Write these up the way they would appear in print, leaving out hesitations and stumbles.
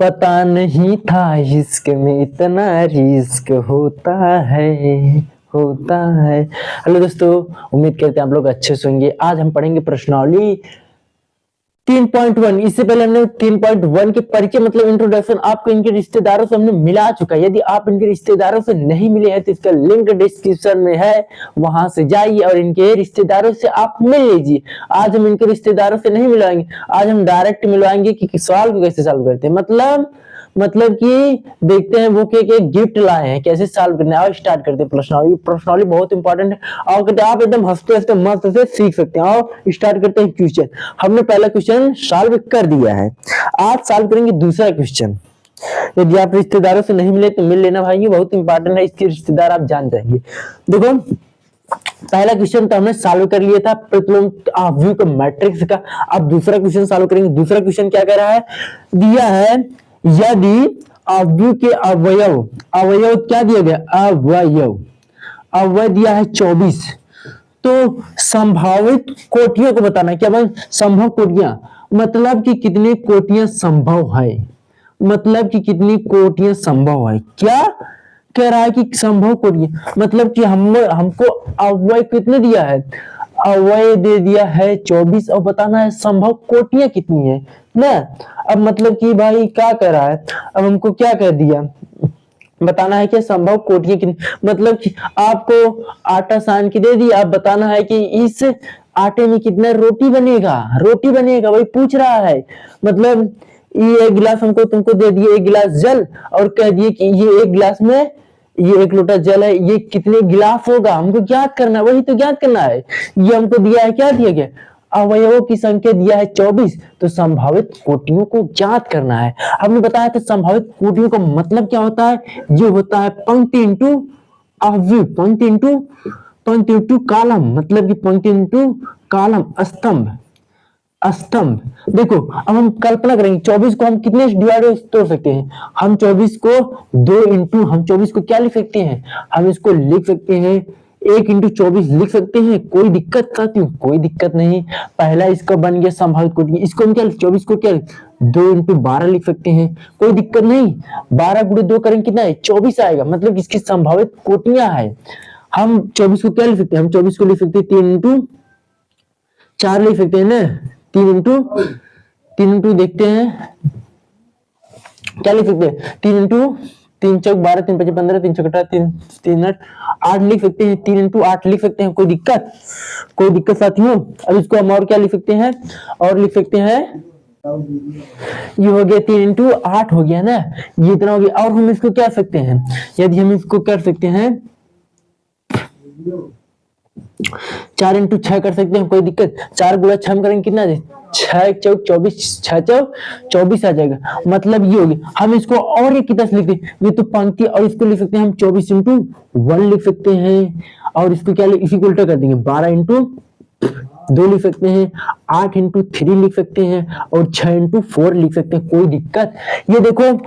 पता नहीं था इश्क में इतना रिस्क होता है। हेलो दोस्तों, उम्मीद करते हैं आप लोग अच्छे से होंगे। आज हम पढ़ेंगे प्रश्नावली 3.1। इससे पहले हमने 3.1 के परिचय मतलब इंट्रोडक्शन आपको इनके रिश्तेदारों से हमने मिला चुका है। यदि आप इनके रिश्तेदारों से नहीं मिले हैं तो इसका लिंक डिस्क्रिप्शन में है, वहां से जाइए और इनके रिश्तेदारों से आप मिल लीजिए। आज हम इनके रिश्तेदारों से नहीं मिलवाएंगे, आज हम डायरेक्ट मिलवाएंगे कि सवाल को कैसे सॉल्व करते हैं। मतलब कि देखते हैं वो के गिफ्ट लाए हैं, कैसे सॉल्व करना है। और स्टार्ट करते हैं प्रश्नावली। प्रश्नावली बहुत इंपॉर्टेंट है और कहते हैं आप एकदम हंसते हंसते मस्त से सीख सकते हैं। और स्टार्ट करते हैं क्वेश्चन। हमने पहला क्वेश्चन सॉल्व कर दिया है, आज सॉल्व करेंगे दूसरा क्वेश्चन। यदि आप रिश्तेदारों से नहीं मिले तो मिल लेना भाई, बहुत इंपॉर्टेंट है। इसके रिश्तेदार आप जान जाएंगे। देखो पहला क्वेश्चन तो हमने सॉल्व कर लिया था प्रतिलोम व्यू का मैट्रिक्स का। अब दूसरा क्वेश्चन सॉल्व करेंगे। दूसरा क्वेश्चन क्या कह रहा है, दिया है यदि अव्यव के अवयव क्या दिया गया, अवयव दिया है 24, तो संभावित कोटियों को बताना है। क्या भाई, संभव कोटियां मतलब कि कितनी कोटियां संभव है, मतलब कि कितनी कोटियां संभव है। क्या कह रहा है कि संभव कोटियां मतलब कि हमको अवयव कितने दिया है, अवयव दे दिया है 24 और बताना है संभव कोटियां कितनी है ना। अब मतलब कि भाई क्या कह रहा है, अब हमको क्या कह दिया, बताना है कि संभव कोटियां कितनी। मतलब कि आपको आटा सान के दे दिया, अब बताना है कि इस आटे में कितना रोटी बनेगा वही पूछ रहा है। मतलब ये एक गिलास हमको तुमको दे दिए, एक गिलास जल, और कह दिए कि ये एक गिलास में ये एक लोटा जल है, ये कितने गिलास होगा हमको ज्ञात करना है। वही तो ज्ञात करना है। ये हमको दिया है, क्या दिया गया, अवयवों की संख्या दिया है 24, तो संभावित कोटियों को ज्ञात करना है। हमने बताया था संभावित कोटियों का मतलब क्या होता है, ये होता है पंक्ति इंटू अवयव, पंक्ति इंटू कॉलम, मतलब कि पंक्ति इंटू कॉलम, स्तंभ। देखो अब हम कल्पना करेंगे 24 को हम कितने डिवाइड तोड़ सकते हैं। हम 24 को 2 इंटू, हम 24 को क्या लिख सकते हैं, हम इसको लिख सकते हैं 1 इंटू 24 लिख सकते हैं। कोई दिक्कत साथियों, कोई दिक्कत नहीं। पहला इसका बन गया संभावित कोटि, इसको हम क्या 24 को क्या 2 इंटू 12 लिख सकते हैं, कोई दिक्कत नहीं। 12 गुणे 2 करेंगे कितना है, 24 आएगा। मतलब इसकी संभावित कोटियां है। हम 24 को क्या लिख सकते हैं, हम 24 को लिख सकते हैं 3 इंटू 4 लिख सकते हैं ना। 3 इंटू देखते हैं क्या लिख सकते हैं, 3 इंटू 3 चौक 12, 3 5 15, 3 चौक 3 8 लिख सकते हैं। 3 इंटू 8 लिख सकते हैं, कोई दिक्कत साथियों। अब इसको हम और क्या लिख सकते हैं, और लिख सकते हैं, ये हो गया 3 इंटू 8 हो गया ना, ये इतना हो गया। और हम इसको क्या सकते हैं, यदि हम इसको कर सकते हैं 4 इंटू 6 कर सकते हैं, कोई दिक्कत। 4 गुणा 6 करेंगे कितना, 6 चौक 24, 6 चौक 24 आ जाएगा। मतलब ये हो गया। हम इसको और एक कितना लिखते हैं, ये तो पंक्ति, और इसको लिख सकते हैं हम 24 इंटू 1 लिख सकते हैं। और इसको क्या इसी को उल्टा कर देंगे, 12 इंटू 2 लिख सकते हैं, 8 इंटू 3 लिख सकते हैं, और 6 इंटू 4 लिख सकते हैं, कोई दिक्कत। ये देखो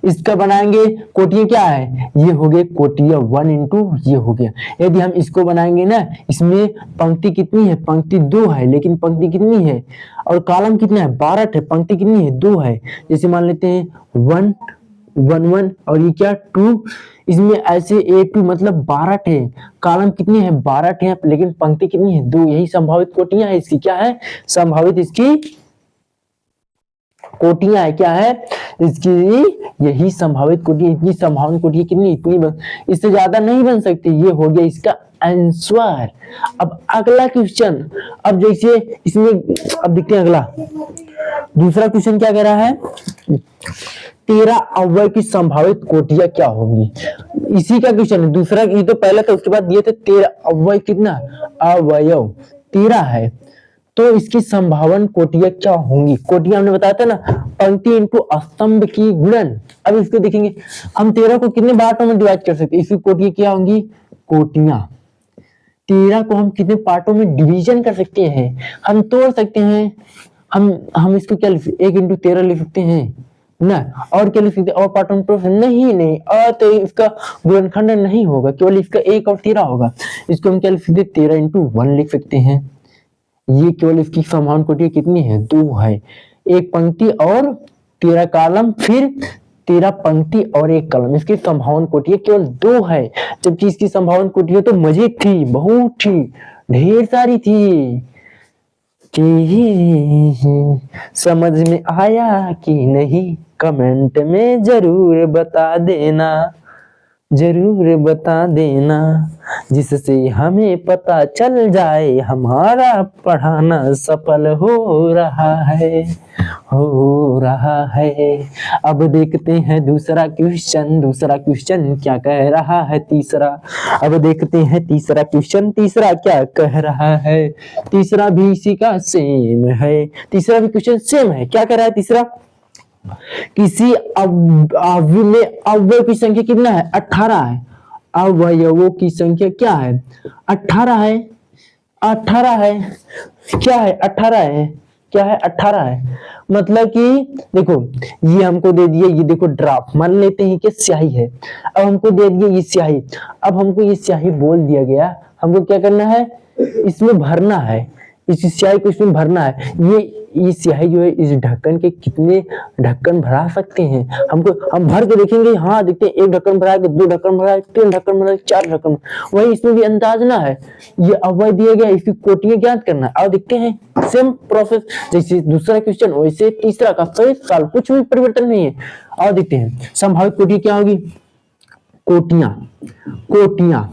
इसका बनाएंगे कोटियां क्या है, ये हो गए कोटियां 1 इंटू ये हो गया। यदि हम इसको बनाएंगे ना, इसमें पंक्ति कितनी है, पंक्ति 2 है, लेकिन पंक्ति कितनी है और कॉलम कितना है, 12 है, पंक्ति कितनी है 2 है। जैसे मान लेते हैं 1 1 1 और ये क्या 2, इसमें ऐसे A2 मतलब 12 थे, कॉलम कितनी है 12 थे, लेकिन पंक्ति कितनी है 2। यही संभावित कोटियां है इसकी, क्या है संभावित इसकी कोटियां है, क्या है इसकी यही संभावित कोटि। इतनी संभावित कोटि कितनी, इतनी इससे ज्यादा नहीं बन सकती। ये हो गया इसका आंसर। अब अगला क्वेश्चन, अब जैसे इसमें अब देखते हैं अगला दूसरा क्वेश्चन क्या कह रहा है, 13 अवयव की संभावित कोटियां क्या होंगी। इसी का क्वेश्चन है दूसरा, ये तो पहला था, उसके बाद दिए थे 13 अवयव, कितना अवयव 13 है, तो इसकी संभावन कोटियां क्या होंगी। कोटियां हमने बताया था ना, पंक्ति इंटू स्तंभ की गुणन। अब इसको देखेंगे हम 13 को कितने पार्टों में डिवाइड कर सकते हैं, इसकी कोटियां क्या होंगी, कोटियां 13 को हम कितने पार्टों में डिवीजन कर सकते हैं, हम तोड़ सकते हैं। हम इसको क्या लिख, 1 इंटू 13 लिख सकते हैं ना, और क्या लिख सकते हैं, और पार्टों में तोड़ नहीं, और तो इसका गुणनखंड नहीं होगा, केवल इसका 1 और 13 होगा। इसको हम क्या लिख सकते हैं, 13 इंटू 1 लिख सकते हैं। ये केवल इसकी समान कोटियां कितनी है, 2 है। एक पंक्ति और 13 कॉलम, फिर 13 पंक्ति और एक कॉलम, इसकी संभावना कोटियां केवल 2 है। जबकि इसकी संभावना कोटियां तो मजीद थी, बहुत थी, ढेर सारी थी। कि समझ में आया कि नहीं, कमेंट में जरूर बता देना, जरूर बता देना, जिससे हमें पता चल जाए हमारा पढ़ाना सफल हो रहा है, हो रहा है। अब देखते हैं दूसरा क्वेश्चन, दूसरा क्वेश्चन क्या कह रहा है तीसरा। अब देखते हैं तीसरा क्वेश्चन, तीसरा क्या कह रहा है। तीसरा भी इसी का सेम है, तीसरा भी क्वेश्चन सेम है। क्या कह रहा है तीसरा, किसी अवयव में अवयव की संख्या कितना है, 18 है। अवयवों की संख्या क्या है, 18 है। 18 है, क्या है, 18 है, क्या है, 18 है। मतलब कि देखो, ये हमको दे दिया, ये देखो ड्राफ्ट, मान लेते हैं कि स्याही है। अब हमको दे दिया ये स्याही, अब हमको ये स्याही बोल दिया गया, हमको क्या करना है, इसमें भरना है, इस स्याही को इसमें भरना है। ये स्याही जो है, इस ढक्कन के कितने ढक्कन भरा सकते हैं, हमको हम भर के देखेंगे। हाँ देखते हैं, 1 ढक्कन भरा है, 2 ढक्कन भरा है, 3 ढक्कन भरा है, 4 ढक्कन। वही इसमें भी अंदाजना है, ये अवयव दिया गया, इसकी कोटियां ज्ञात करना है। अब देखते हैं सेम प्रोसेस, जैसे दूसरा क्वेश्चन वैसे तीसरा का सही साल, कुछ भी परिवर्तन नहीं है। और देखते हैं संभावित कोटि क्या होगी, कोटियां, कोटियां,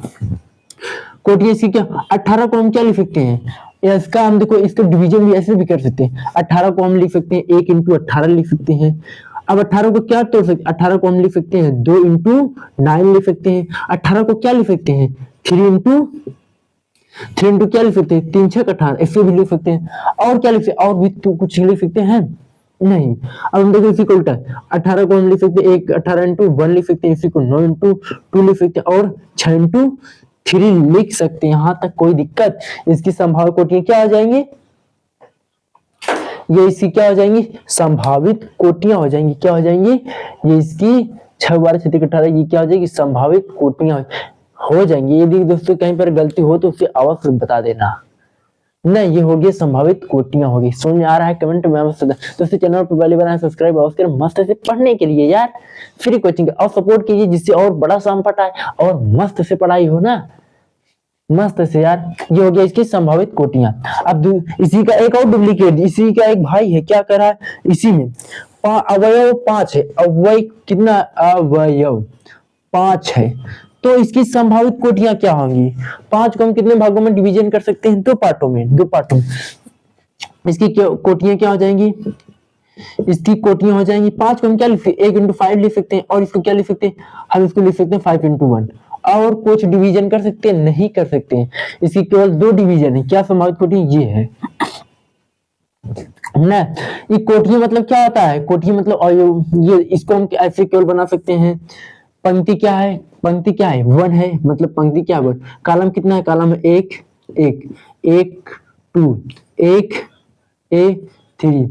कोटियां इसकी क्या, 18 को हम क्या लिख सकते हैं, इसका हम देखो, इसका डिवीजन भी ऐसे भी कर सकते हैं। 18 को हम लिख सकते हैं 1 इंटू 18 लिख सकते हैं। अब 18 को क्या तोड़ सकते, 18 को हम लिख सकते हैं 2 इंटू 9 लिख सकते हैं। 18 को क्या लिख सकते हैं, 3 इंटू क्या लिख सकते हैं, 3 6 18, ऐसे भी लिख सकते हैं। और क्या लिख सकते, और भी तो कुछ लिख सकते हैं नहीं। अब हम देखो इसी को उल्टा, 18 को हम लिख सकते हैं 18 इंटू 1 लिख सकते हैं, इसी को 9 इंटू 2 लिख सकते हैं, और 6 इंटू 3 लिख सकते हैं। यहां तक कोई दिक्कत, इसकी संभावित कोटियां क्या हो जाएंगी, ये इसकी क्या हो जाएंगी, संभावित कोटियां हो जाएंगी। क्या हो जाएंगी, ये इसकी 6 12 36 18, ये क्या हो जाएगी, संभावित कोटियां हो जाएंगी। यदि दोस्तों कहीं पर गलती हो तो उसे अवश्य बता देना। नहीं, ये हो गई संभावित कोटियां होगी। समझ में आ रहा है, कमेंट में अवश्य। दोस्तों चैनल पर पहले बनाए सब्सक्राइब अवश्य करें, मस्त से पढ़ने के लिए यार, फ्री कोचिंग और सपोर्ट कीजिए, जिससे और बड़ा संपट आए और मस्त से पढ़ाई हो ना, मस्त से यार। ये हो गया इसकी संभावित कोटियां। अब इसी का एक और डुप्लीकेट, इसी का एक भाई है, क्या कर रहा है, इसी में अवयव 5 है, अवयव कितना, अवयव 5 है, तो इसकी संभावित कोटियां क्या होंगी। 5 को हम कितने भागों में डिवीजन कर सकते हैं, 2 पार्टों में, 2 पार्टों। इसकी कोटियां क्या हो जाएंगी, इसकी कोटियां हो जाएंगी, 5 को हम क्या लिख सकते हैं, 1 इंटू 5 लिख सकते हैं, और इसको क्या लिख सकते हैं, हम इसको लिख सकते हैं 5 इंटू 1। और कुछ डिवीजन कर सकते हैं, नहीं कर सकते हैं। इसकी केवल 2 डिवीजन है। क्या संभावित कोटि, ये है ना। ये कोटियां मतलब क्या होता है, कोटियां मतलब ये, इसको हम ऐसे केवल बना सकते हैं। पंक्ति क्या है, पंक्ति क्या है, 1 है, मतलब पंक्ति क्या है 1। कॉलम कितना है, कॉलम 1 1 1 2 1 A3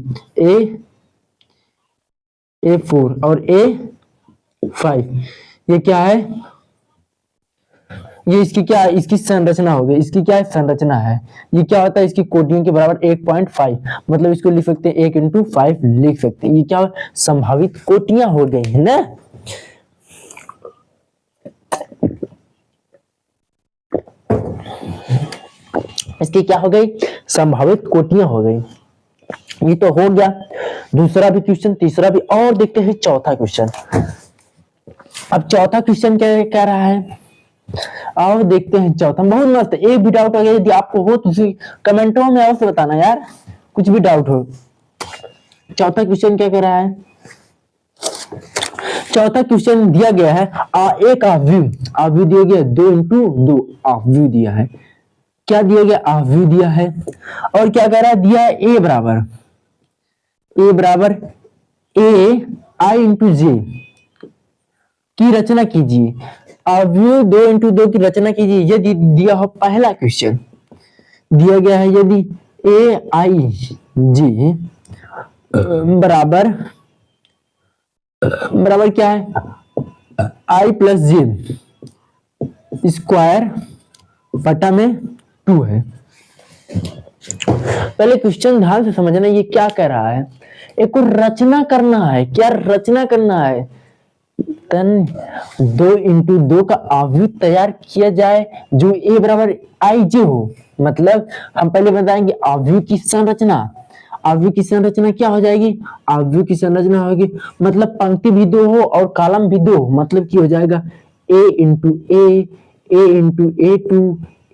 A4 और A5। ये क्या है, ये इसकी क्या है, इसकी संरचना हो गई, इसकी क्या है, संरचना है। ये क्या होता है, इसकी कोटियों के बराबर 1.5, मतलब इसको लिख सकते हैं 1 इंटू 5 लिख सकते हैं। ये क्या संभावित कोटियां हो गई है ना। इसकी क्या हो गई, संभावित कोटियां हो गई। ये तो हो गया दूसरा भी क्वेश्चन, तीसरा भी। और देखते हैं चौथा क्वेश्चन। अब चौथा क्वेश्चन क्या कह रहा है, आओ देखते हैं चौथा। बहुत मस्त, एक भी डाउट अगर यदि आपको हो तो कमेंटों में अवश्य बताना यार, कुछ भी डाउट हो। चौथा क्वेश्चन क्या कह रहा है, चौथा क्वेश्चन दिया गया है एक अवयव दिया गया 2 इंटू 2 अवयव दिया है। क्या दिया गया, अवयव दिया है। और क्या कह रहा है, दिया है ए बराबर ए आई इंटू जे की रचना कीजिए। अवयव 2 इंटू 2 की रचना कीजिए। यदि दिया हो, पहला क्वेश्चन दिया गया है, यदि ए आई जे बराबर क्या है, आई प्लस जे स्क्वायर बटा में 2 है। पहले क्वेश्चन ध्यान से समझना, ये क्या कह रहा है। एक को रचना करना है, क्या रचना करना है, तन 2 × 2 का अवयव तैयार किया जाए जो ए बराबर आई जे हो। मतलब हम पहले बताएंगे अवयव की संरचना। अवयव की संरचना क्या हो जाएगी, अवयव की संरचना होगी मतलब पंक्ति भी 2 हो और कॉलम भी 2 हो, मतलब की हो जाएगा A × A2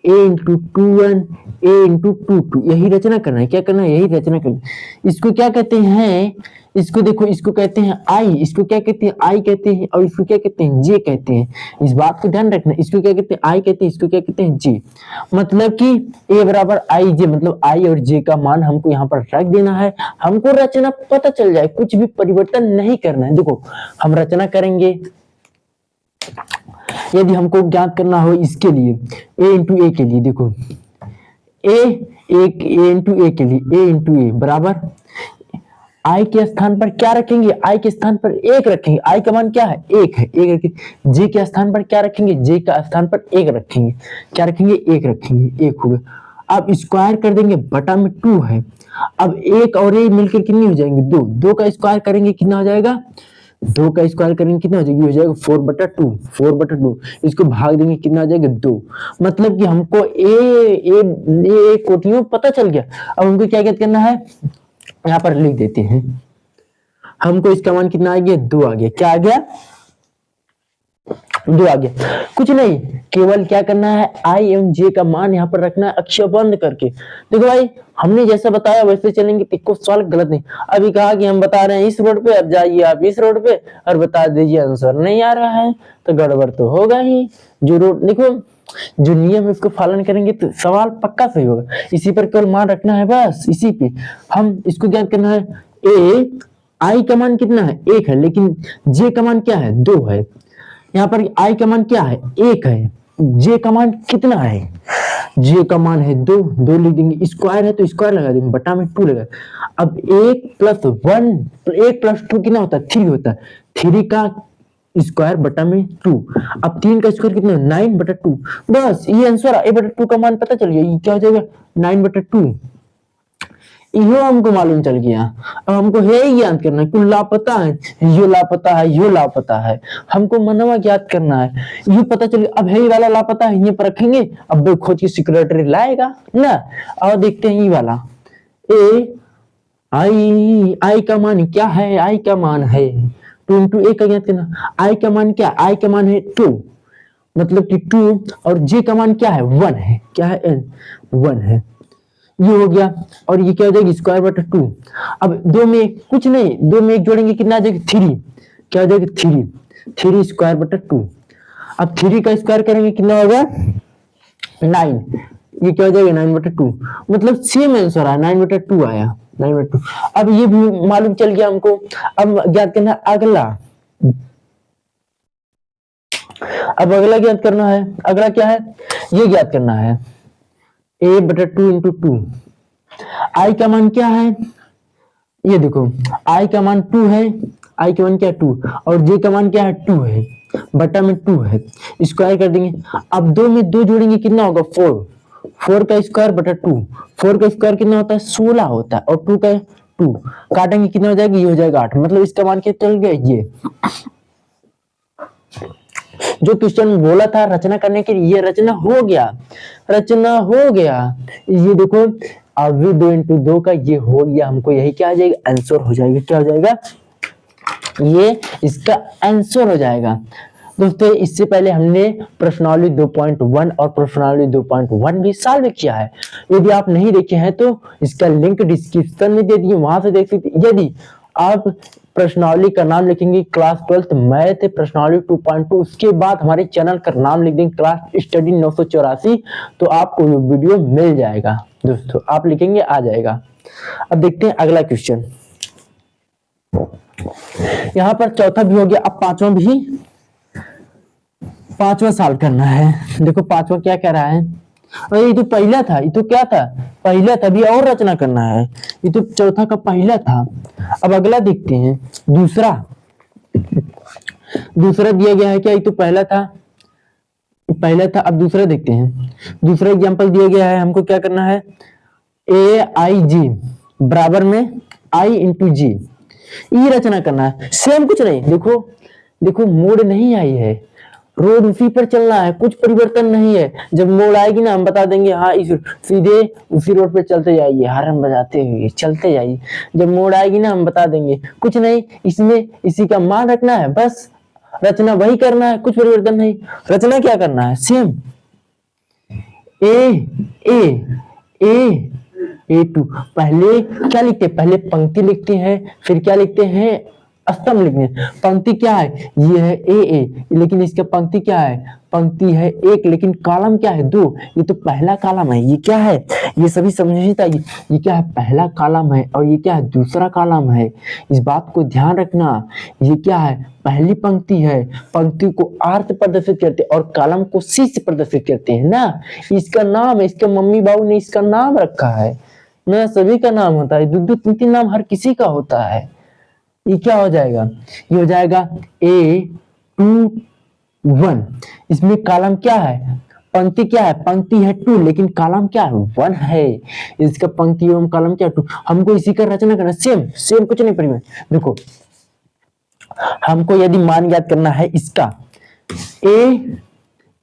A × 2 1 A × 2 2, यही रचना करना है। क्या करना है, यही रचना करना है। इसको क्या कहते हैं, इसको देखो, इसको कहते हैं आई, इसको क्या कहते हैं आई कहते हैं, और इसको क्या कहते हैं जे कहते हैं। इस बात को ध्यान रखना, इसको क्या कहते हैं आई कहते हैं, इसको क्या कहते हैं जे। मतलब कि ए बराबर आई जे, मतलब आई और जे का मान हमको यहाँ पर रख देना है। हमको रचना पता चल जाए, कुछ भी परिवर्तन नहीं करना है। देखो हम रचना करेंगे, यदि हमको ज्ञात करना हो इसके लिए A × A के लिए, देखो A × A के लिए A × A बराबर आई के स्थान पर क्या रखेंगे, आई के स्थान पर 1 रखेंगे, आई का मान क्या है 1 है, 1 रखेंगे। जे के स्थान पर क्या रखेंगे, जे का स्थान पर 1 रखेंगे, क्या रखेंगे 1 रखेंगे, 1 हो गया। अब स्क्वायर कर देंगे, बटा में 2 है। अब 1 और ए मिलकर कितनी हो जाएंगे 2, 2 का स्क्वायर करेंगे कितना हो जाएगा, 2 का स्क्वायर करेंगे कितना हो जाएगी, हो जाएगा 4/2, 4/2। इसको भाग देंगे कितना हो जाएगा 2। मतलब कि हमको ए कोटियों पता चल गया। अब हमको क्या ज्ञात करना है, यहाँ पर लिख देते हैं। हमको इसका मान कितना आ गया 2 आ गया, क्या आ गया 2 आ गया। कुछ नहीं, केवल क्या करना है आई एवं जे का मान यहाँ पर रखना है अक्षर बंद करके। देखो भाई हमने जैसा बताया वैसे चलेंगे, इसको सवाल गलत नहीं। अभी कहा कि हम बता रहे हैं इस रोड पे, अब जाइए आप इस रोड पे और बता दीजिए आंसर नहीं आ रहा है, तो गड़बड़ तो होगा ही। जो रोड देखो, जो नियम है उसको पालन करेंगे तो सवाल पक्का सही होगा। इसी पर केवल मान रखना है, बस इसी पे हम इसको ज्ञात करना है। ए आई का मान कितना है 1 है, लेकिन जे का मान क्या है 2 है। यहाँ पर आई का मान क्या है 1 है, जे का मान कितना है, जे का मान है 2, 2 लिख देंगे। स्क्वायर है तो स्क्वायर लगा देंगे, बटा में 2 लगा। अब 1 + 1 1 + 2 कितना होता है 3 होता है, 3 का स्क्वायर बटा में 2। अब 3 का स्क्वायर कितना 9/2, बस ये आंसर A/2 का मान पता चल गया। ये क्या हो जाएगा 9/2, यो हमको मालूम चल गया। अब हमको है ही याद करना है, कुल लापता है, यो लापता है, यो लापता है, हमको मनवा याद करना है। ये पता चल गया, अब है ये वाला लापता है, ये पर रखेंगे, अब खोज की सिक्योरिटी लाएगा ना। और देखते हैं ये वाला ए आई का मान क्या है, आई का मान है 2 × A का ज्ञात करना। आई का मान क्या, आई का मान है 2, मतलब कि 2, और जे का मान क्या है 1 है, क्या है 1 है। ये हो गया, और ये क्या हो जाएगी स्क्वायर/2। अब 2 में कुछ नहीं, 2 में 1 जोड़ेंगे कितना आ जाएगा 3, क्या हो जाएगा 3 स्क्वायर/2। अब 3 का स्क्वायर करेंगे कितना होगा 9, ये क्या हो जाएगा 9/2, मतलब सेम आंसर आया 9/2 आया 9/2। अब ये भी मालूम चल गया हमको। अब ज्ञात करना अगला, अब अगला ज्ञात करना है। अगला क्या है, ये ज्ञात करना है A/2 × 2। आई का मान क्या है, ये देखो आई का मान 2 है, आई का मान क्या 2, और जे का मान क्या है 2 है, बटा में 2 है, स्क्वायर कर देंगे। अब 2 में 2 जोड़ेंगे कितना होगा 4, 4 का स्क्वायर बटा 2, 4 का स्क्वायर कितना होता है 16 होता है, और 2 का 2 काटेंगे कितना हो जाएगा, ये हो जाएगा 8, मतलब इसका मान क्या चल गया ये। जो क्वेश्चन बोला था रचना करने के लिए, ये रचना हो गया, रचना हो गया। ये देखो अभी 2 × 2 का ये हो गया, हमको यही क्या आ जाएगा आंसर हो जाएगा, क्या हो जाएगा ये इसका आंसर हो जाएगा। दोस्तों इससे पहले हमने प्रश्नावली 2.1 और प्रश्नावली 2.1 भी सॉल्व किया है। यदि आप नहीं देखे हैं तो इसका लिंक डिस्क्रिप्शन में दे दिए, वहां से देख सकते। यदि आप प्रश्नावली का नाम लिखेंगे क्लास 12 मैथ प्रश्नावली 2.2, उसके बाद हमारे चैनल का नाम लिख देंगे क्लास स्टडी 984, तो आपको ये वीडियो मिल जाएगा। दोस्तों आप लिखेंगे आ जाएगा। अब देखते हैं अगला क्वेश्चन। यहाँ पर चौथा भी हो गया, अब पांचवा भी, पांचवा सॉल्व करना है। देखो पांचवा क्या कह रहा है, अरे ये तो पहला था, ये तो क्या था पहला था, अभी और रचना करना है। ये तो चौथा का पहला था। अब अगला देखते हैं दूसरा, दूसरा दिया गया है क्या, ये तो पहला था, पहला था। अब दूसरा देखते हैं, दूसरा एग्जांपल दिया गया है, हमको क्या करना है AIG बराबर में I इंटू जी, ये रचना करना है। सेम कुछ नहीं, देखो देखो मोड़ नहीं आई है, रोड उसी पर चलना है, कुछ परिवर्तन नहीं है। जब मोड़ आएगी ना हम बता देंगे हाँ इस सीधे उसी रोड पे चलते जाइए, हार्न बजाते हुए चलते जाइए। जब मोड़ आएगी ना हम बता देंगे, कुछ नहीं, इसमें इसी का मान रखना है, बस रचना वही करना है, कुछ परिवर्तन नहीं। रचना क्या करना है, सेम ए ए ए A2। पहले क्या लिखते हैं, पहले पंक्ति लिखते हैं, फिर क्या लिखते हैं, स्तंभ लिखते हैं। पंक्ति क्या है, ये है ए, लेकिन इसका पंक्ति क्या है, पंक्ति है एक, लेकिन कॉलम क्या है, दो। ये तो पहला कॉलम है, ये क्या है, ये सभी समझिए, ये क्या है, पहला कॉलम है, और ये क्या है, दूसरा कॉलम है। इस बात को ध्यान रखना, ये क्या है, पहली पंक्ति है, पंक्ति को आर से प्रदर्शित करते हैं और कॉलम को सी से प्रदर्शित करते हैं ना। इसका नाम है, इसका मम्मी बाबू ने इसका नाम रखा है ना, सभी का नाम होता है, दो दो तीन तीन नाम हर किसी का होता है। ये क्या हो जाएगा, ये हो जाएगा A21। इसमें कॉलम क्या है, पंक्ति क्या है, पंक्ति है 2, लेकिन कॉलम क्या है, 1 है। इसका पंक्ति एवं कॉलम क्या 2। हमको इसी का रचना करना, सेम सेम कुछ नहीं परिवर्तन। देखो हमको यदि मान ज्ञात करना है इसका ए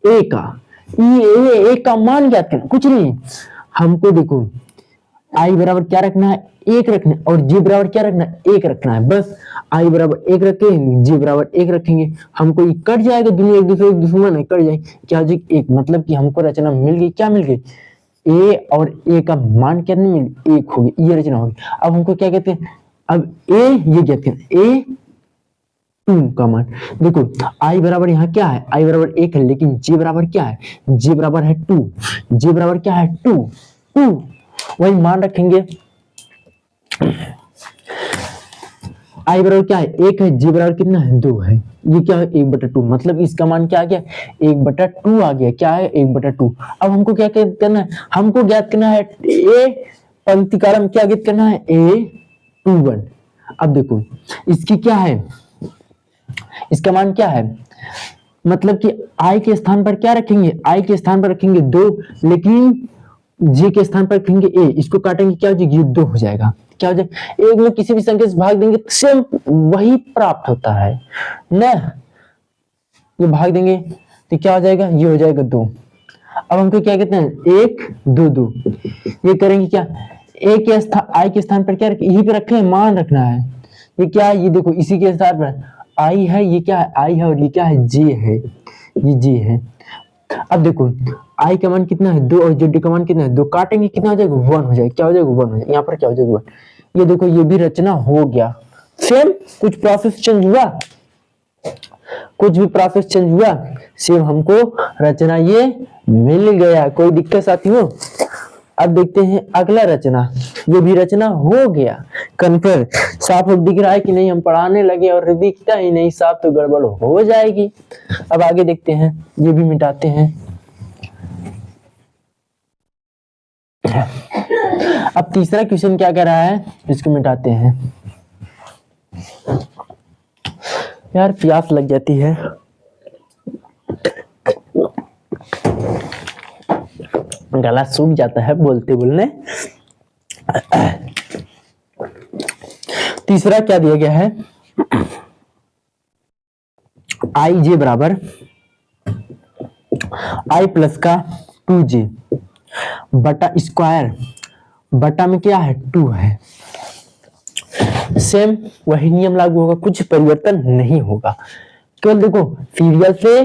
का, ए का मान ज्ञात करना, कुछ नहीं। हमको देखो आई बराबर क्या रखना है, एक रखना है, और जी बराबर क्या रखना है, एक रखना है। बस आई बराबर एक रखेंगे, जी बराबर एक रखेंगे, हमको ये कट जाएगा, दोनों एक दूसरे दुश्मन है, कट जाएंगे, क्या हो जाएगी एक। मतलब कि हमको रचना मिल गई, क्या मिल गई, ए और ए का मान क्या नहीं मिल, एक हो गई, ये रचना होगी। अब हमको क्या कहते हैं, अब ए ये ज्ञात करना, A2 का मान। देखो आई बराबर यहाँ क्या है, आई बराबर एक है, लेकिन जी बराबर क्या है, जी बराबर है 2, जी बराबर क्या है 2, वही मान रखेंगे। आई बराबर क्या है, एक है, जी बराबर कितना है, 2 है, ये क्या है 1/2, मतलब इसका मान क्या आ गया, 1/2 आ गया, क्या है 1/2। अब हमको क्या करना है, हमको ज्ञात करना है ए पंक्ति कॉलम क्या ज्ञात करना है, A21। अब देखो इसकी क्या है, इसका मान क्या है, मतलब कि आई के स्थान पर क्या रखेंगे, आई के स्थान पर रखेंगे 2, लेकिन जी के स्थान पर रखेंगे ए, इसको काटेंगे क्या हो जाएगा, ये 2 हो जाएगा। क्या हो जाएगा, एक में किसी भी संख्या से भाग देंगे सेम वही प्राप्त होता है ना, ये भाग देंगे तो क्या हो जाएगा, ये हो जाएगा 2। अब हमको क्या कहते हैं, 1 2 2, ये करेंगे क्या, ए के स्थान आई के स्थान पर क्या रखें, यही पे रखें, मान रखना है। ये क्या है, ये देखो इसी के स्थान पर आई है, ये क्या है आई है, और ये क्या है जे है, ये जे है। अब देखो आई का मान कितना है 2, और जेड का मान कितना है 2, काटेंगे कितना हो जाएगा 1 हो जाएगा, क्या हो जाएगा 1 हो जाएगा, यहाँ पर क्या हो जाएगा 1। ये देखो ये भी रचना हो गया, सेम कुछ प्रोसेस चेंज हुआ, कुछ भी प्रोसेस चेंज हुआ, सेम हमको रचना ये मिल गया, कोई दिक्कत साथियों। अब देखते हैं अगला रचना, ये भी रचना हो गया कन्फर्म। साफ दिख रहा है कि नहीं, हम पढ़ाने लगे और दिखता ही नहीं साफ तो गड़बड़ हो जाएगी। अब आगे देखते हैं, ये भी मिटाते हैं। अब तीसरा क्वेश्चन क्या कह रहा है, इसको मिटाते हैं। यार प्यास लग जाती है, गला सूख जाता है बोलते बोलने। तीसरा क्या दिया गया है, आई जे बराबर आई प्लस का 2j बटा स्क्वायर, बटा में क्या है 2 है। सेम वही नियम लागू होगा, कुछ परिवर्तन नहीं होगा। केवल देखो सीरियल से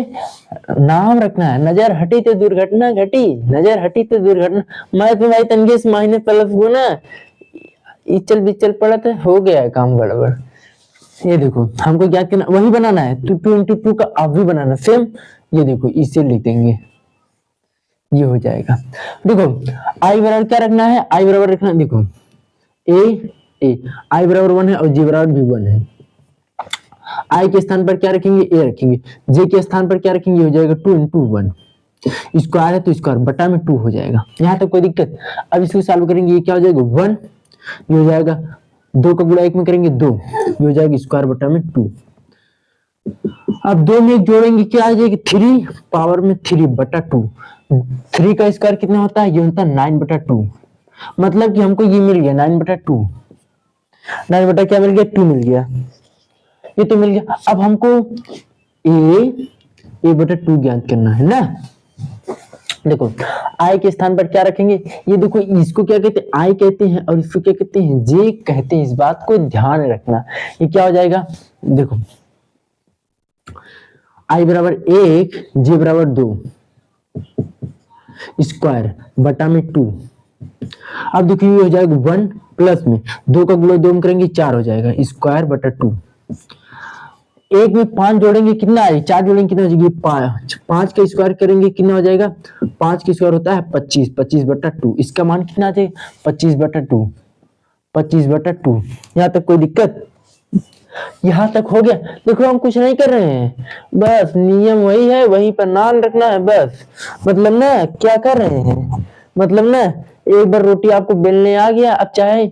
नाम रखना है, नजर हटी तो दुर्घटना घटी, नजर हटी तो दुर्घटना। मैं तो भाई तंगेश मायने प्लस गुना इचल बिचल पड़ा था, हो गया है काम गड़बड़। ये देखो हमको क्या करना, वही बनाना है, 2 into 2 का आप भी बनाना सेम। ये देखो इसे लिख देंगे, ये हो जाएगा। देखो आई बराबर क्या रखना है, आई बराबर रखना, देखो ए आई बराबर 1 है और जी बराबर भी 1 है। आई के स्थान पर क्या रखेंगे, ए रखेंगे, जे के स्थान पर क्या रखेंगे, हो जाएगा 2 into 1, स्क्वायर है तो स्क्वायर बटा में 2 हो जाएगा। यहाँ तक कोई दिक्कत। अब इसको सॉल्व करेंगे, ये क्या हो जाएगा 1, ये हो जाएगा 2 का गुणा 1 में करेंगे 2, ये हो जाएगा स्क्वायर बटा में 2। अब 2 में जोड़ेंगे क्या आ जाएगा 3 पावर में 3 बटा 2, 3 का स्क्वायर कितना होता है, ये होता है 9 बटा 2, मतलब कि हमको ये मिल गया 9/2। 9 क्या मिल गया, 2 मिल गया, ये तो मिल गया। अब हमको a/2 ज्ञात करना है ना। देखो आई के स्थान पर क्या रखेंगे, ये देखो इसको क्या कहते हैं, आई कहते हैं, और इसको क्या कहते हैं, जे कहते हैं। इस बात को ध्यान रखना। ये क्या हो जाएगा, देखो आई बराबर 1, जे बराबर 2 स्क्वायर बटा में 2। अब देखिए ये हो जाएगा 1 प्लस में 2 का गुणा 2 में करेंगे 4 हो जाएगा, स्क्वायर बटा 2। एक में 5 जोड़ेंगे कितना है, 4 जोड़ेंगे कितना हो जाएगी 5। 5 का स्क्वायर करेंगे कितना हो जाएगा, 5 का स्क्वायर होता है 25, 25/2। इसका मान कितना आ जाएगा 25/2, 25/2। यहाँ तक कोई दिक्कत, यहाँ तक हो गया। देखो हम कुछ नहीं कर रहे हैं, बस नियम वही है, वहीं पर नाम रखना है बस। मतलब ना क्या कर रहे हैं, मतलब ना एक बार रोटी आपको बेलने आ गया, अब चाहे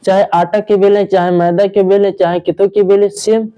चाहे आटा के बेले, चाहे मैदा के बेले, चाहे कितो के बेले, सेम।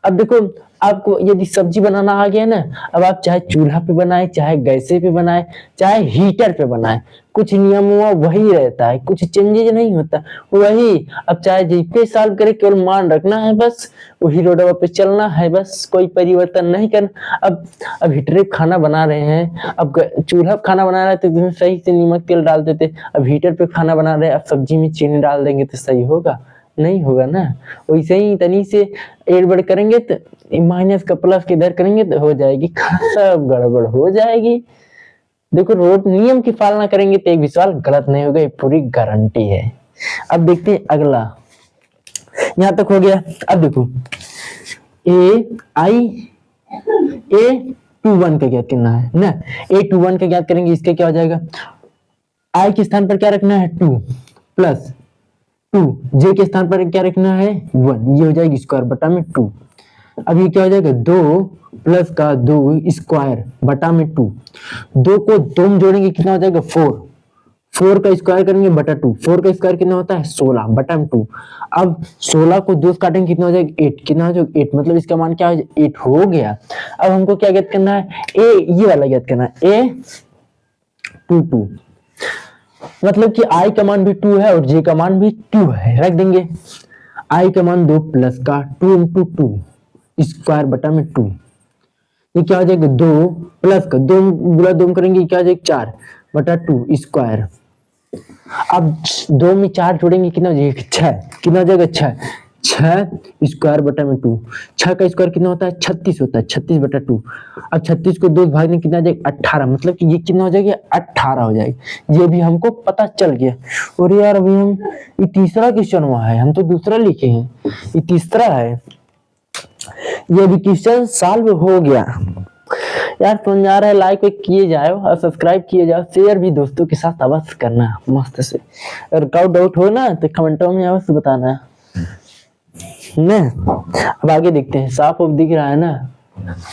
अब देखो आपको यदि सब्जी बनाना आ गया ना, अब आप चाहे चूल्हा पे बनाए, चाहे गैसे पे बनाए, चाहे हीटर पे बनाए, कुछ नियम वही रहता है, कुछ चेंजेज नहीं होता वही। अब चाहे जितने साल करे, केवल मान रखना है बस, वही रोडवा पे चलना है बस, कोई परिवर्तन नहीं करना। अब हीटर पे खाना बना रहे हैं, अब चूल्हा पे खाना बना रहे तो उसमें सही से नमक तेल डाल देते, अब हीटर पे खाना बना रहे, अब सब्जी में चीनी डाल देंगे तो सही होगा, नहीं होगा ना। वैसे ही तनी से एड़बड़ करेंगे तो माइनस का प्लस के इधर करेंगे तो हो जाएगी, सब गड़बड़ हो जाएगी। देखो रोड नियम की पालना करेंगे तो एक भी सवाल गलत नहीं होगा, ये पूरी गारंटी है। अब देखते हैं अगला, यहां तक हो गया। अब देखो a21 का ज्ञात करना है ना, a21 का ज्ञात करेंगे, इसका क्या हो जाएगा, आई के स्थान पर क्या रखना है 2 प्लस 2, जे के स्थान पर क्या रखना है 1, ये हो जाएगी स्क्वायर बटा में 2। अब ये क्या हो जाएगा 2 प्लस का 2 स्क्वायर बटा में 2। 2 को 2 में जोड़ेंगे कितना हो जाएगा 4, 4 का स्क्वायर करेंगे बटा 2, 4 का स्क्वायर कितना होता है 16 बटा में 2। अब 16 को 2 से काटेंगे कितना हो जाएगा 8, कितना हो जाएगा 8, मतलब इसका मान क्या हो जाएगा 8 हो गया। अब हमको क्या ज्ञात करना है, ये वाला ज्ञात करना है, a22, मतलब कि आई का मान भी 2 है और जे का मान भी 2 है, रख देंगे। आई का मान 2 प्लस का 2 इंटू 2 स्क्वायर बटा में 2, ये क्या हो जाएगा 2 प्लस का 2 गुणा 2 करेंगे क्या हो जाएगा 4 बटा 2 स्क्वायर। अब 2 में 4 जोड़ेंगे कितना हो जाएगा 6, कितना हो जाएगा 6 स्क्वायर बटा में 2। 6 का स्क्वायर कितना होता है 36 होता है, 36/2। अब 36 को 2 भाग में कितना आ जाएगा 18, मतलब कि ये कितना हो जाएगा 18 हो जाएगा। ये भी हमको पता चल गया। और यार अभी हम ये तीसरा क्वेश्चन हुआ है, हम तो दूसरा लिखे हैं, ये तीसरा है। ये भी क्वेश्चन सॉल्व हो गया यार, समझ आ रहा है। लाइक किए जाओ और सब्सक्राइब किए जाओ, शेयर भी दोस्तों के साथ अवश्य करना मस्त से। अगर डाउट हो ना तो कमेंटों में अवश्य बताना ना। अब आगे देखते हैं, साफ अब दिख रहा है ना।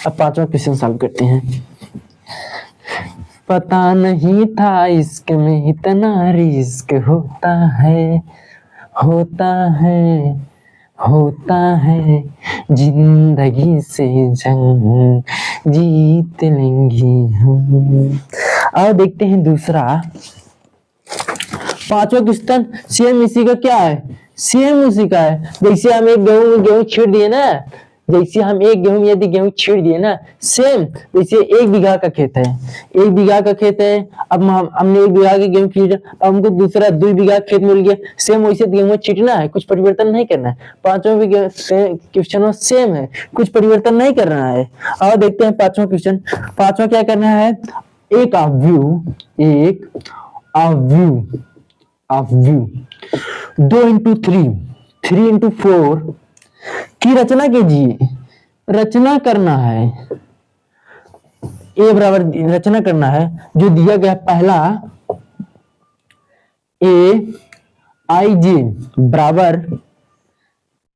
अब 5वां क्वेश्चन सॉल्व करते हैं। पता नहीं था इश्क में इतना रिस्क होता है, होता है, होता है, जिंदगी से जंग जीत लेंगे हम। अब देखते हैं दूसरा। 5वां क्वेश्चन सेम इसी का क्या है, सेम उसी का है। जैसे हम एक गेहूं छीड़ दिए ना, जैसे हम एक यदि गेहूं छीड़ दिए ना, सेम जैसे 1 बीघा का खेत है, 1 बीघा का खेत है। अब हमने 1 बीघा के गेहूं छीड़ा, अब हमको दूसरा 2 बीघा खेत मिल गया, सेम वैसे गेहूं छीटना है, कुछ परिवर्तन नहीं करना है। 5वां भी क्वेश्चन सेम है, कुछ परिवर्तन नहीं करना है। और देखते हैं 5वां क्वेश्चन। 5वां क्या करना है, एक व्यू 2 इंटू 3 इंटू 4 की रचना कीजिए। रचना करना है, ए बराबर रचना करना है, जो दिया गया पहला a बराबर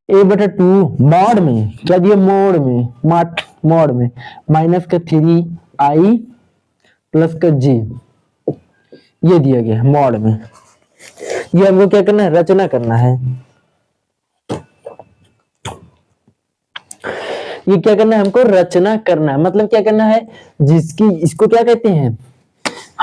a/2 मॉड में, क्या दिया मॉड में माइनस का 3i प्लस का j, ये दिया गया मॉड में। ये हमको क्या करना है, रचना करना है। ये क्या करना है, हमको रचना करना है। मतलब क्या करना है, जिसकी इसको क्या कहते हैं,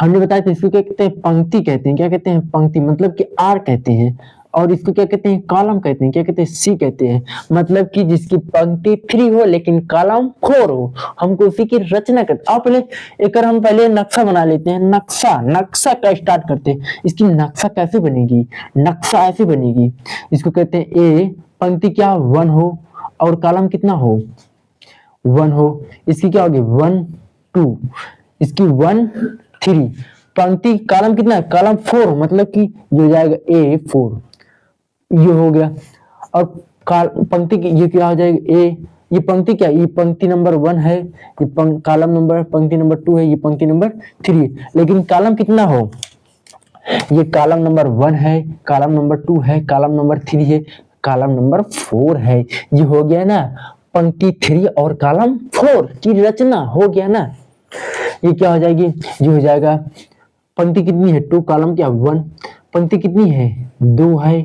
हमने बताया था इसको क्या कहते हैं, पंक्ति कहते हैं। क्या कहते हैं, पंक्ति, मतलब कि आर कहते हैं। और इसको क्या कहते हैं, कॉलम कहते हैं। क्या कहते हैं, सी कहते हैं। मतलब कि जिसकी पंक्ति 3 हो लेकिन कॉलम 4 हो, हमको उसी की रचना करते। आप पहले एक हम पहले नक्शा बना लेते हैं। नक्शा का स्टार्ट करते हैं। इसकी नक्शा कैसे बनेगी, नक्शा ऐसे बनेगी। इसको कहते हैं ए, पंक्ति क्या 1 हो और कॉलम कितना हो, 1 हो। इसकी क्या होगी 1 2, इसकी 1 3, पंक्ति कॉलम कितना है, कॉलम 4, मतलब कि ये हो जाएगा A4, ये हो गया। और पंक्ति ये क्या हो जाएगा ए, ये पंक्ति क्या है, ये पंक्ति नंबर 1 है, ये कॉलम नंबर पंक्ति नंबर 2 है, ये पंक्ति नंबर 3। लेकिन कॉलम कितना हो, ये कॉलम नंबर 1 है, कॉलम नंबर 2 है, कॉलम नंबर 3 है, कॉलम नंबर 4 है। ये हो गया ना पंक्ति 3 और कॉलम 4 की रचना, हो गया ना। ये क्या हो जाएगी, ये हो जाएगा पंक्ति कितनी है 2, कॉलम क्या 1, पंक्ति कितनी है 2 है,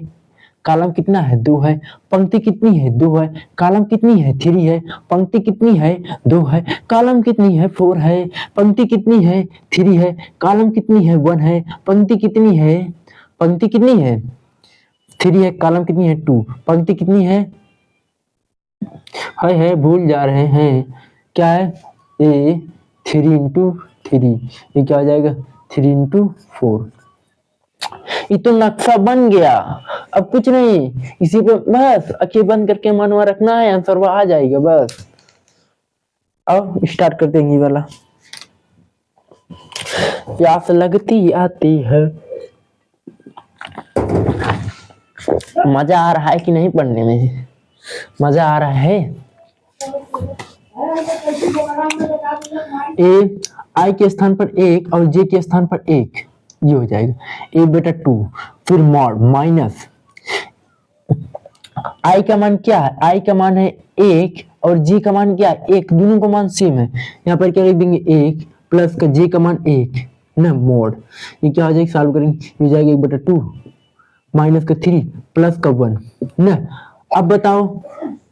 कॉलम कितना है 2 है, पंक्ति कितनी है 2 है, कॉलम कितनी है 3 है, पंक्ति कितनी है 2 है, कॉलम कितनी है 4 है, पंक्ति कितनी है 3 है, कॉलम कितनी है 1 है, पंक्ति कितनी है 3 है, कॉलम कितनी है 2, पंक्ति कितनी है भूल जा रहे हैं, क्या है ए 3 इंटू 3, ये क्या हो जाएगा 3 इंटू 4। ये तो नक्शा बन गया। अब कुछ नहीं, इसी पे बस आंखें बंद करके मन वहां रखना है, आंसर वहां आ जाएगा बस। अब स्टार्ट करते हैं ये वाला। प्यास लगती आती है, मजा आ रहा है कि नहीं पढ़ने में, मजा आ रहा है। ए आई के स्थान पर 1 और जे के स्थान पर 1, ये हो जाएगा ए बेटा 2, फिर मॉड माइनस आई का मान क्या है, आई का मान है 1 और जी का मान क्या है 1, दोनों का मान सेम है। यहाँ पर क्या लिख देंगे 1 प्लस का जे का मान 1 ना, मोड। ये क्या हो जाएगा, सॉल्व करेंगे, ये हो जाएगा 1/2 माइनस का 3 प्लस का 1 ना। अब बताओ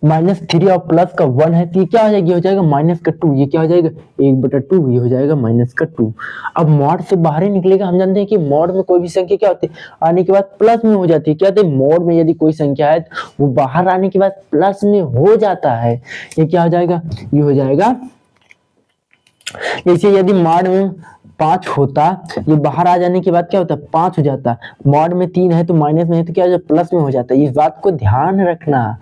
-3 और प्लस का 1 है तो ये क्या हो जाएगा, ये हो जाएगा माइनस का 2, ये क्या हो जाएगा 1/2, ये हो जाएगा माइनस का 2। अब मॉड से बाहर ही निकलेगा। हम जानते हैं कि मॉड में कोई भी संख्या क्या होती है, आने के बाद प्लस में हो जाती है। क्या होता है, मॉड में यदि कोई संख्या है तो वो बाहर आने के बाद प्लस में हो जाता है। ये क्या हो जाएगा, ये हो जाएगा जैसे यदि मॉड में 5 होता, ये बाहर आ जाने के बाद क्या होता है 5 हो जाता। मॉड में 3 है तो माइनस में है तो क्या हो जाता, प्लस में हो जाता है। इस बात को ध्यान रखना।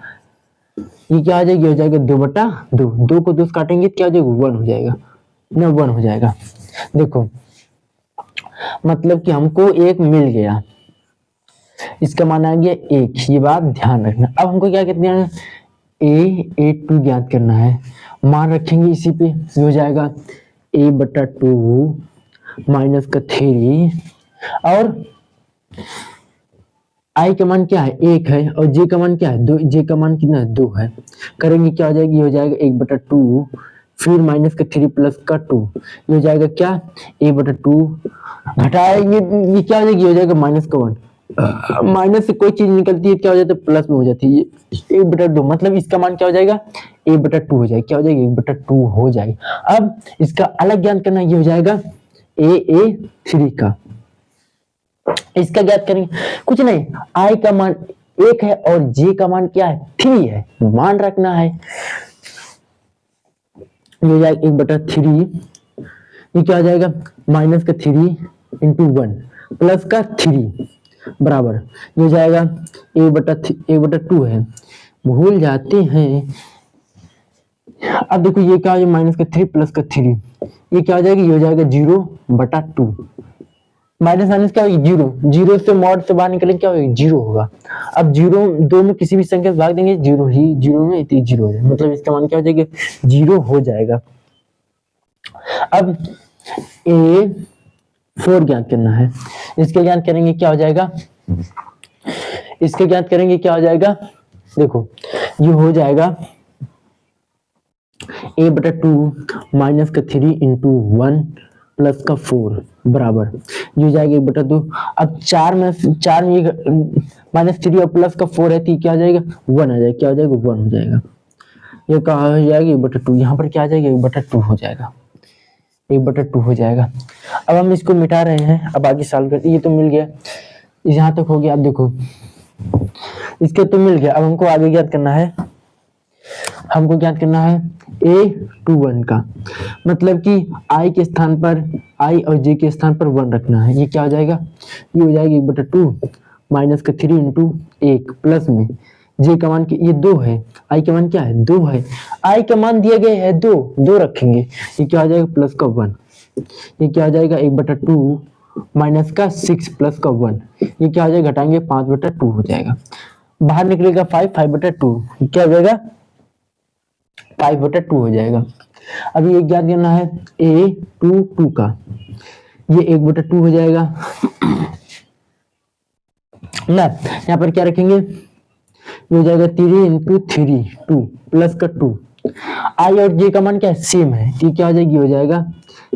ये क्या हो जाएगा, हो जाएगा 2/2, 2 को 2 काटेंगे क्या हो जाएगा 1 हो जाएगा ना, 1 हो जाएगा। देखो मतलब कि हमको 1 मिल गया, इसका मान आ गया 1, ये बात ध्यान रखना। अब हमको क्या कहते हैं, A2 ज्ञात करना है। मान रखेंगे इसी पे, ये हो जाएगा A/2 माइनस का 3 और आई का मान क्या है 1 है और जे का मान क्या है 2, जे का मान कितना है 2 है। करेंगे क्या हो जाएगी, ये हो जाएगा 1/2 फिर माइनस का 3 प्लस का 2, ये हो जाएगा क्या A/2 घटाएंगे, ये क्या हो जाएगी, हो जाएगा माइनस का 1। माइनस से कोई चीज निकलती है क्या हो जाता है, प्लस में हो जाती है 1/2, मतलब इसका मान क्या हो जाएगा A/2 हो जाएगा, क्या हो जाएगा 1/2 हो जाएगा। अब इसका अलग ज्ञान करना, ये हो जाएगा A3 का, इसका ज्ञात करेंगे। कुछ नहीं, आई का मान 1 है और जे का मान क्या है 3 है, मान रखना है। ये हो जाएगा 1/3, ये क्या हो जाएगा माइनस का 3 इंटू 1 प्लस का 3 बराबर, ये हो जाएगा 1/2 है, भूल जाते हैं। अब देखो ये क्या हो जाएगा माइनस का 3 प्लस का 3, ये क्या हो जाएगा, ये हो जाएगा 0/2। माइनस माइनस क्या होगी 0, 0 से मॉड से बाहर निकलेंगे क्या होगा 0 होगा। अब 0 2 में किसी भी संख्या से भाग देंगे 0 ही, 0 में 0 हो जाएगा, मतलब इसका मान क्या हो जाएगा 0 हो जाएगा। अब A4 ज्ञात करना है, इसके ज्ञात करेंगे क्या हो जाएगा, इसके ज्ञात करेंगे क्या हो जाएगा, देखो ये हो जाएगा A/2 माइनस का 3 इंटू 1 प्लस का 4 बराबर, ये हो जाएगा 1/2। अब 4 में -3 और प्लस का 4 है तो क्या हो जाएगा 1 आ जाएगा, क्या हो जाएगा 1 हो जाएगा। ये कहा हो जाएगा 1/2, यहाँ पर क्या आ जाएगा 1/2 हो जाएगा। 1/2 हो जाएगा। अब हम इसको मिटा रहे हैं, अब आगे सॉल्व करते। ये तो मिल गया, यहाँ तक हो गया। अब देखो इसके तो मिल गया, अब हमको आगे ज्ञात करना है, हमको ज्ञात करना है a21 का, मतलब कि i के स्थान पर i और j के स्थान पर 1 रखना है। ये क्या हो जाएगा, ये हो जाएगा 1/2 माइनस का 3 इंटू 1 प्लस में j का मान ये 2 है, i का मान क्या है 2 है, i का मान दिया गया है 2 रखेंगे, ये क्या हो जाएगा प्लस का 1, ये क्या हो जाएगा 1/2 माइनस का 6 प्लस का 1, ये क्या हो जाएगा घटाएंगे 5/2 हो जाएगा, बाहर निकलेगा 5/2, क्या हो जाएगा 5/2 हो जाएगा। अब ये ज्ञात करना है a22 का, ये 1/2 हो जाएगा ना, यहाँ पर क्या रखेंगे, ये हो जाएगा 3 इंटू 3 2 प्लस का 2, आई और जे का मान क्या है सेम है, ये क्या हो जाएगी, हो जाएगा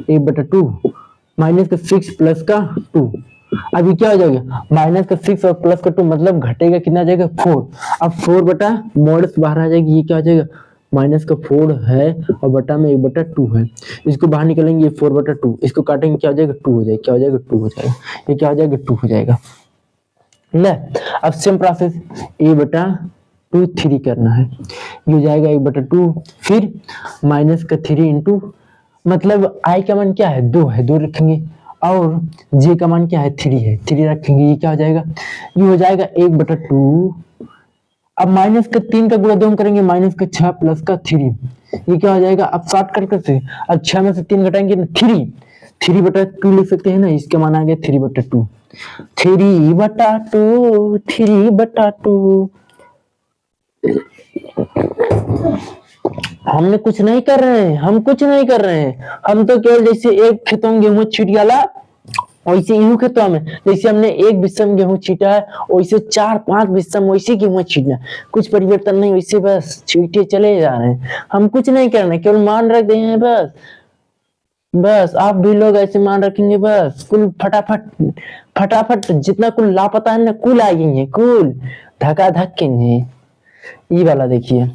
1/2 माइनस का 6 प्लस का 2, अभी क्या हो जाएगा माइनस का 6 और प्लस का 2 मतलब घटेगा कितना आ जाएगा 4, अब 4 बटा मॉडल्स बाहर आ जाएगी, ये क्या हो जाएगा माइनस का 4 है और बटा में 1/2 है, इसको बाहर निकलेंगे 4/2, इसको काटेंगे क्या हो जाएगा 2 हो जाएगा, क्या हो जाएगा 2 हो जाएगा, ये क्या हो जाएगा 2 हो जाएगा ना। अब सेम प्रोसेस a/2 3 करना है, ये हो जाएगा 1/2 फिर माइनस का 3 इंटू, मतलब i का मान क्या है 2 है, 2 रखेंगे और j का मान क्या है 3 है, 3 रखेंगे, ये क्या हो जाएगा, ये हो जाएगा 1/2, अब माइनस का 3 का गुणा 2 करेंगे माइनस का 6 प्लस का 3, ये क्या हो जाएगा, अब शॉर्टकट करते, अब 6 में से 3 घटाएंगे ना 3/2 लिख सकते हैं ना, इसका मान आ गया 3/2, 3/2 हमने कुछ नहीं कर रहे हैं, हम कुछ नहीं कर रहे हैं, हम तो केवल जैसे एक खेतों में गेहूं छीट डाला वैसे यूं खेतों में, जैसे हमने एक बिस्सम गेहूं छीटा है वैसे 4-5 बिस्सम वैसे गेहूं छीटना, कुछ परिवर्तन नहीं, वैसे बस छीटे चले जा रहे हैं, हम कुछ नहीं कर रहे, केवल मान रख रहे हैं बस, बस आप भी लोग ऐसे मान रखेंगे बस, कुल फटाफट जितना कुल लापता है ना कुल आ गई है, कुल धक्का धक्के नहीं, ये वाला देखिए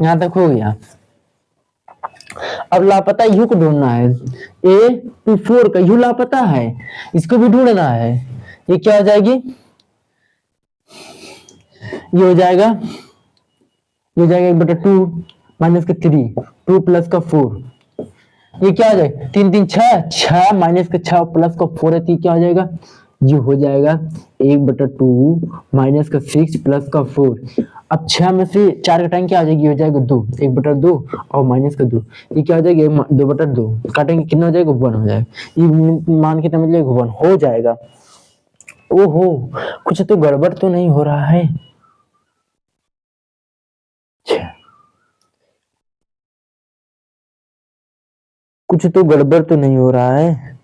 यहाँ तक हो गया। अब लापता यू को ढूंढना है, a24 का यू लापता है, इसको भी ढूंढना है, ये क्या हो जाएगी, ये हो जाएगा 1/2 माइनस का 3 2 प्लस का 4, ये क्या हो जाएगा 3 3 6 माइनस का 6 प्लस का 4 है, तो क्या हो जाएगा, ये हो जाएगा 1/2 माइनस का 6 प्लस का 4, अब 6 में से 4 घटाएंगे क्या आ जाएगी, हो जाएगा 2, 1/2 और माइनस का 2, ये क्या हो जाएगा 2/2 काटेंगे कितना हो जाएगा 1 हो जाएगा, ये मान के समझ लीजिए 1 हो जाएगा। ओहो कुछ तो गड़बड़ तो नहीं हो रहा है, कुछ तो गड़बड़ तो नहीं हो रहा है,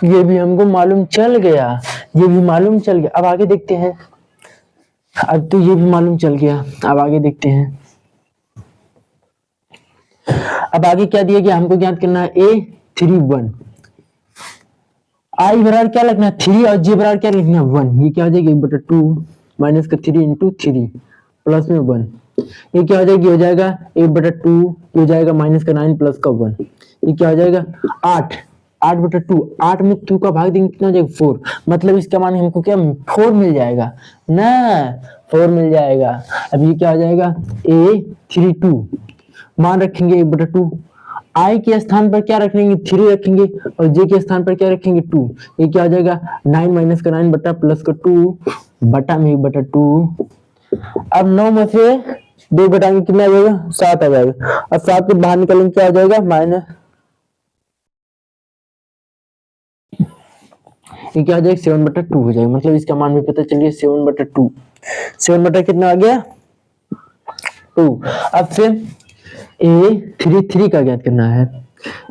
ये भी हमको मालूम चल गया, ये भी मालूम चल गया, अब आगे देखते हैं, अब तो ये भी मालूम चल गया, अब आगे देखते हैं, अब आगे क्या दिया गया, हमको ज्ञात करना है a31, i बराबर क्या लिखना है 3 और j बराबर क्या लिखना है 1, ये क्या हो जाएगा 1/2 माइनस का 3 इंटू 3 प्लस में 1, ये क्या हो जाएगी, हो जाएगा 1/2, हो जाएगा माइनस का 9 प्लस का 1, ये क्या हो जाएगा 8/2, 8 में 2 का भाग देंगे कितना हो जाएगा 4, मतलब इसका मान हमको क्या 4 मिल जाएगा ना, 4 मिल जाएगा। अब ये क्या हो जाएगा a32 मान रखेंगे 1/2, i के स्थान पर क्या रखेंगे 3 रखेंगे और j के स्थान पर क्या रखेंगे 2, ये क्या हो जाएगा 9 माइनस का 9 बटा प्लस का 2 बटा में 1/2, अब 9 में से 2 घटाएंगे कितना आ जाएगा 7 आ जाएगा, और 7 के बाहर निकलेंगे क्या हो जाएगा माइनस, ये क्या हो जाएगा 7/2 हो जाएगा, मतलब इसका मान भी पता चलिए 7/2, 7 बटा कितना आ गया 2। अब फिर a33 का ज्ञात करना है,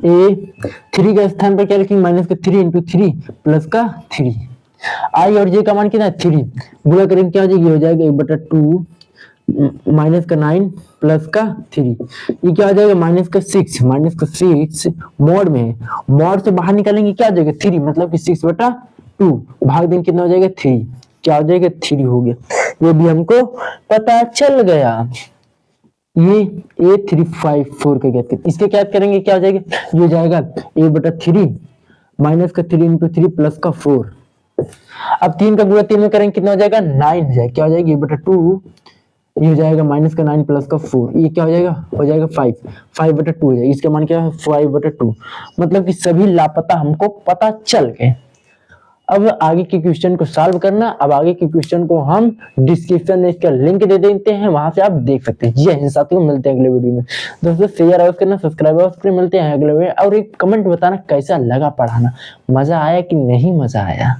a3 का स्थान पर क्या लिखेंगे माइनस का 3 इंटू 3 प्लस का 3, i और j का मान कितना है 3, गुणा करेंगे क्या हो जाएगी, हो जाएगा 1/2 माइनस का 9 प्लस का 3, ये क्या हो जाएगा माइनस का 6 मोड में, मोड से बाहर निकालेंगे क्या हो जाएगा 3, मतलब कि 6/2 भाग देंगे कितना हो जाएगा 3, क्या हो जाएगा 3 हो गया, वो भी हमको पता चल गया। ये A354 का ज्ञात करें। इसके क्या करेंगे, क्या हो जाएगा, ये हो जाएगा A/3 माइनस का 3 इंटू 3 प्लस का 4। अब 3 का गुणा 3 में करेंगे कितना हो जाएगा, 9 हो जाएगा। क्या हो जाएगा, A/2 ये हो जाएगा माइनस का 9 प्लस का 4, ये क्या हो जाएगा, 5 5/2 हो जाएगा। इसका मान क्या है, 5/2। मतलब कि सभी लापता हमको पता चल गए। अब आगे के क्वेश्चन को सॉल्व करना। अब आगे के क्वेश्चन को हम डिस्क्रिप्शन में इसका लिंक दे देते हैं, वहां से आप देख सकते हैं। जय हिंद साथियों, मिलते हैं अगले वीडियो में। दोस्तों शेयर अवश्य करना, सब्सक्राइब अवश्य करना। मिलते हैं अगले वीडियो, और एक कमेंट बताना कैसा लगा पढ़ाना, मजा आया कि नहीं मजा आया।